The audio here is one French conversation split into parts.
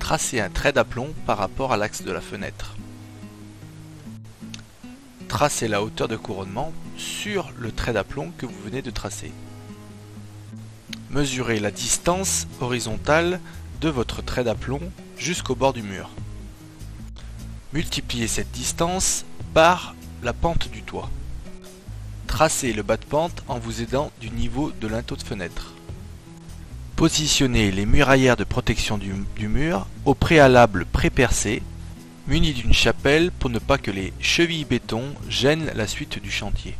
Tracez un trait d'aplomb par rapport à l'axe de la fenêtre. Tracez la hauteur de couronnement sur le trait d'aplomb que vous venez de tracer. Mesurez la distance horizontale de votre trait d'aplomb jusqu'au bord du mur. Multipliez cette distance par la pente du toit. Tracez le bas de pente en vous aidant du niveau de linteau de fenêtre. Positionnez les muraillères de protection du mur au préalable pré-percé, munis d'une chapelle pour ne pas que les chevilles béton gênent la suite du chantier.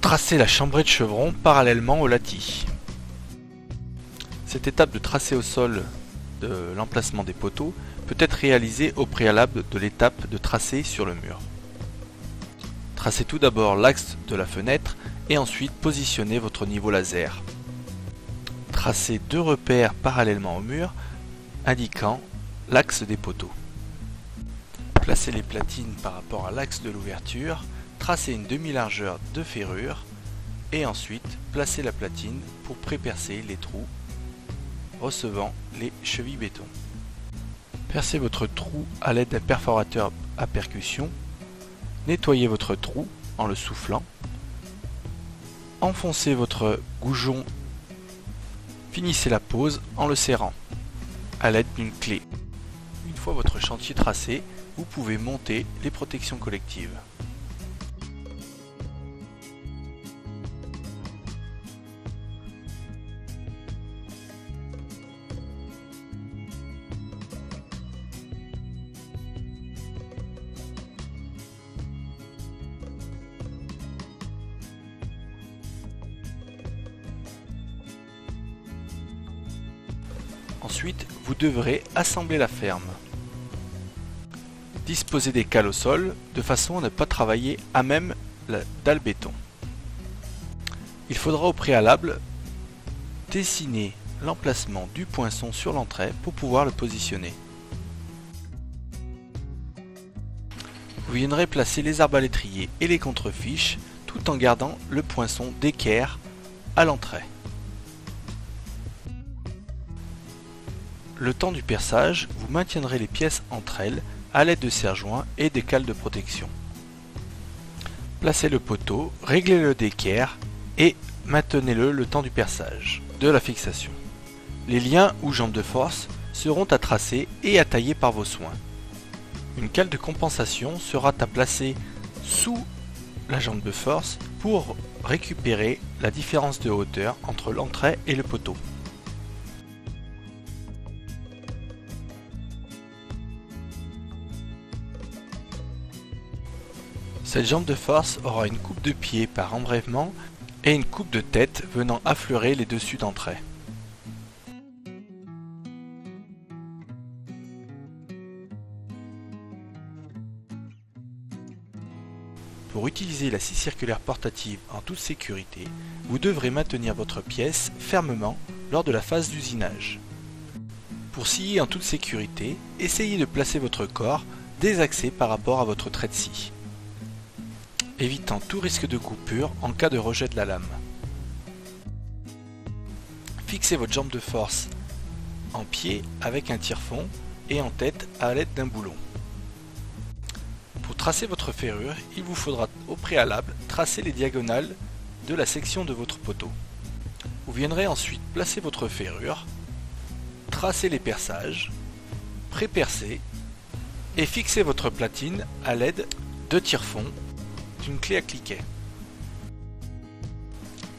Tracez la chambrée de chevron parallèlement au lattis. Cette étape de tracé au sol de l'emplacement des poteaux peut être réalisée au préalable de l'étape de tracé sur le mur. Tracez tout d'abord l'axe de la fenêtre et ensuite positionnez votre niveau laser. Tracez deux repères parallèlement au mur indiquant l'axe des poteaux. Placez les platines par rapport à l'axe de l'ouverture, tracez une demi-largeur de ferrure et ensuite placez la platine pour pré-percer les trous recevant les chevilles béton. Percez votre trou à l'aide d'un perforateur à percussion. Nettoyez votre trou en le soufflant. Enfoncez votre goujon. Finissez la pose en le serrant à l'aide d'une clé. Une fois votre chantier tracé, vous pouvez monter les protections collectives. Ensuite, vous devrez assembler la ferme. Disposez des cales au sol de façon à ne pas travailler à même la dalle béton. Il faudra au préalable dessiner l'emplacement du poinçon sur l'entrée pour pouvoir le positionner. Vous viendrez placer les arbalétriers et les contrefiches tout en gardant le poinçon d'équerre à l'entrée. Le temps du perçage, vous maintiendrez les pièces entre elles à l'aide de serre-joints et des cales de protection. Placez le poteau, réglez-le d'équerre et maintenez-le le temps du perçage, de la fixation. Les liens ou jambes de force seront à tracer et à tailler par vos soins. Une cale de compensation sera à placer sous la jambe de force pour récupérer la différence de hauteur entre l'entrée et le poteau. Cette jambe de force aura une coupe de pied par embrèvement et une coupe de tête venant affleurer les dessus d'entrée. Pour utiliser la scie circulaire portative en toute sécurité, vous devrez maintenir votre pièce fermement lors de la phase d'usinage. Pour scier en toute sécurité, essayez de placer votre corps désaxé par rapport à votre trait de scie, évitant tout risque de coupure en cas de rejet de la lame. Fixez votre jambe de force en pied avec un tire-fond et en tête à l'aide d'un boulon. Pour tracer votre ferrure, il vous faudra au préalable tracer les diagonales de la section de votre poteau. Vous viendrez ensuite placer votre ferrure, tracer les perçages, pré-percer et fixer votre platine à l'aide de tire-fond d'une clé à cliquet.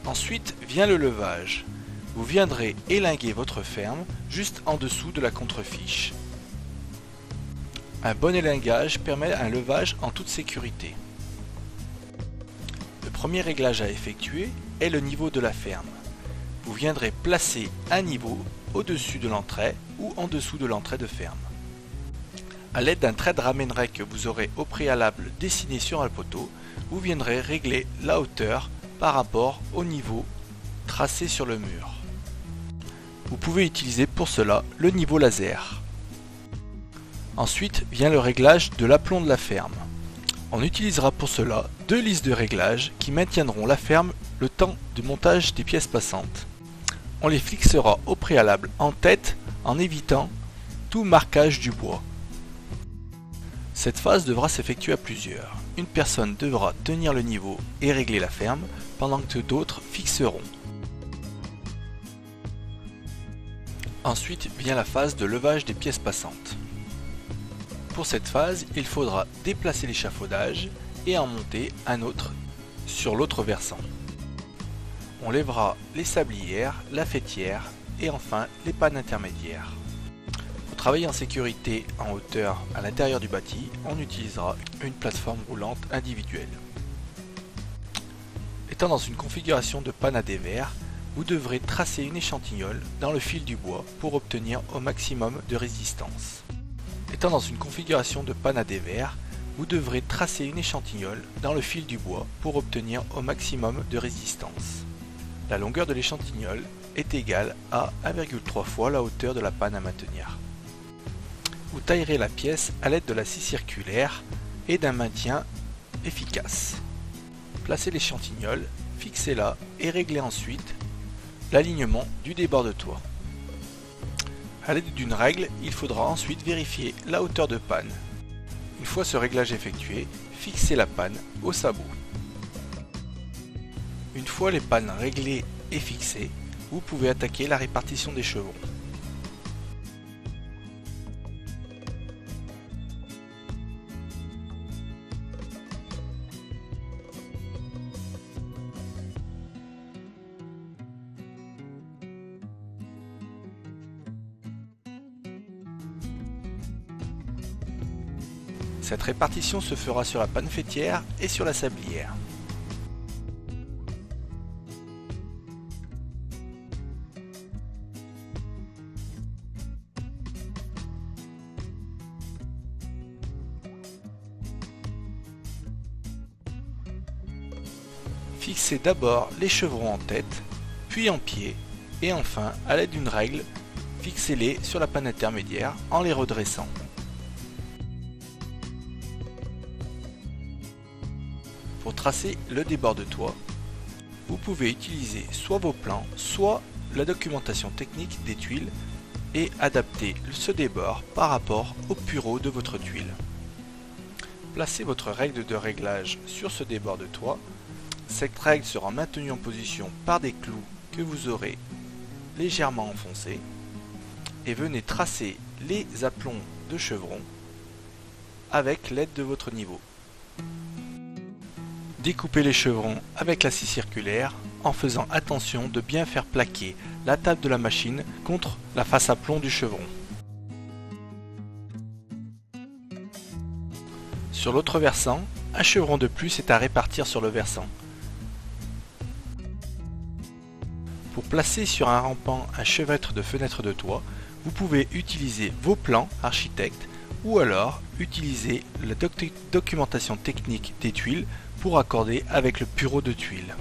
Ensuite vient le levage. Vous viendrez élinguer votre ferme juste en dessous de la contrefiche. Un bon élingage permet un levage en toute sécurité. Le premier réglage à effectuer est le niveau de la ferme. Vous viendrez placer un niveau au-dessus de l'entrée ou en dessous de l'entrée de ferme. À l'aide d'un trait de ramènerai que vous aurez au préalable dessiné sur un poteau, vous viendrez régler la hauteur par rapport au niveau tracé sur le mur. Vous pouvez utiliser pour cela le niveau laser. Ensuite vient le réglage de l'aplomb de la ferme. On utilisera pour cela deux listes de réglages qui maintiendront la ferme le temps du montage des pièces passantes. On les fixera au préalable en tête en évitant tout marquage du bois. Cette phase devra s'effectuer à plusieurs. Une personne devra tenir le niveau et régler la ferme pendant que d'autres fixeront. Ensuite vient la phase de levage des pièces passantes. Pour cette phase, il faudra déplacer l'échafaudage et en monter un autre sur l'autre versant. On lèvera les sablières, la faîtière et enfin les pannes intermédiaires. Pour travailler en sécurité en hauteur à l'intérieur du bâti, on utilisera une plateforme roulante individuelle. Étant dans une configuration de panne à dévers, vous devrez tracer une échantillole dans le fil du bois pour obtenir au maximum de résistance. Étant dans une configuration de panne à dévers, vous devrez tracer une échantillole dans le fil du bois pour obtenir au maximum de résistance. La longueur de l'échantillole est égale à 1,3 fois la hauteur de la panne à maintenir. Vous taillerez la pièce à l'aide de la scie circulaire et d'un maintien efficace. Placez l'échantillole, fixez-la et réglez ensuite l'alignement du débord de toit. A l'aide d'une règle, il faudra ensuite vérifier la hauteur de panne. Une fois ce réglage effectué, fixez la panne au sabot. Une fois les pannes réglées et fixées, vous pouvez attaquer la répartition des chevrons. Cette répartition se fera sur la panne faîtière et sur la sablière. Fixez d'abord les chevrons en tête, puis en pied, et enfin, à l'aide d'une règle, fixez-les sur la panne intermédiaire en les redressant. Pour tracer le débord de toit, vous pouvez utiliser soit vos plans, soit la documentation technique des tuiles et adapter ce débord par rapport au pureau de votre tuile. Placez votre règle de réglage sur ce débord de toit. Cette règle sera maintenue en position par des clous que vous aurez légèrement enfoncés et venez tracer les aplombs de chevron avec l'aide de votre niveau. Découpez les chevrons avec la scie circulaire en faisant attention de bien faire plaquer la table de la machine contre la face à plomb du chevron. Sur l'autre versant, un chevron de plus est à répartir sur le versant. Pour placer sur un rampant un chevêtre de fenêtre de toit, vous pouvez utiliser vos plans architectes ou alors utiliser la documentation technique des tuiles pour accorder avec le pureau de tuiles.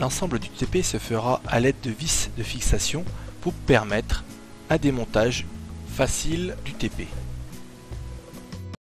L'ensemble du TP se fera à l'aide de vis de fixation pour permettre un démontage facile du TP.